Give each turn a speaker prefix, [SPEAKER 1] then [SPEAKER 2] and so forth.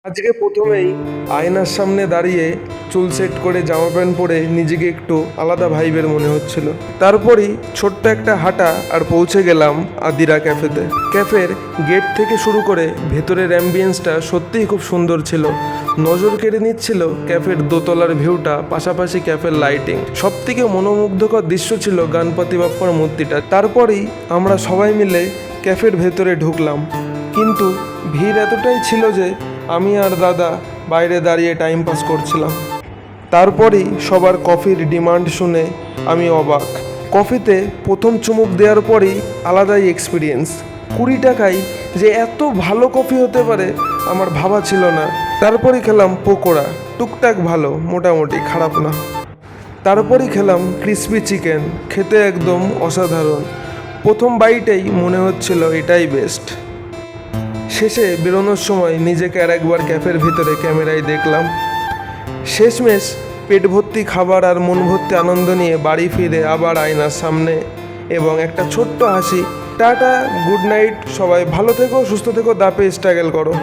[SPEAKER 1] আজকে প্রথমেই আয়নার সামনে দাঁড়িয়ে চুল সেট করে জামা প্যান্ট পরে নিজেকে একটু আলাদা ভাইবের মনে হচ্ছিল। তারপরই ছোট্ট একটা হাঁটা আর পৌঁছে গেলাম আদিরা ক্যাফেতে। ক্যাফের গেট থেকে শুরু করে ভেতরের অ্যাম্বিয়েন্সটা সত্যিই খুব সুন্দর ছিল। নজর কেড়ে নিচ্ছিল ক্যাফের দোতলার ভিউটা, পাশাপাশি ক্যাফের লাইটিং। সবথেকে মনোমুগ্ধকর দৃশ্য ছিল গণপতি বাপ্পার মূর্তিটা। তারপরেই আমরা সবাই মিলে ক্যাফের ভেতরে ঢুকলাম, কিন্তু ভিড় এতটাই ছিল যে আমি আর দাদা বাইরে দাঁড়িয়ে টাইম পাস করছিলাম। তারপরেই সবার কফির ডিমান্ড শুনে আমি অবাক। কফিতে প্রথম চুমুক দেওয়ার পরই আলাদাই এক্সপিরিয়েন্স। 20 টাকায় যে এত ভালো কফি হতে পারে আমার ভাবা ছিল না। তারপরেই খেলাম পকোড়া, টুকটাক ভালো, মোটামুটি খারাপ না। তারপরেই খেলাম ক্রিসপি চিকেন, খেতে একদম অসাধারণ। প্রথম বাইটেই মনে হচ্ছিল এটাই বেস্ট। শেষে বেরোনোর সময় নিজেকে আর একবার ক্যাফের ভিতরে ক্যামেরায় দেখলাম। শেষমেশ পেট ভর্তি খাবার আর মন ভর্তি আনন্দ নিয়ে বাড়ি ফিরে আবার আয়নার সামনে এবং একটা ছোট্ট হাসি। টাটা, গুড নাইট, সবাই ভালো থেকো, সুস্থ থেকো, দাপে স্ট্রাগল করো।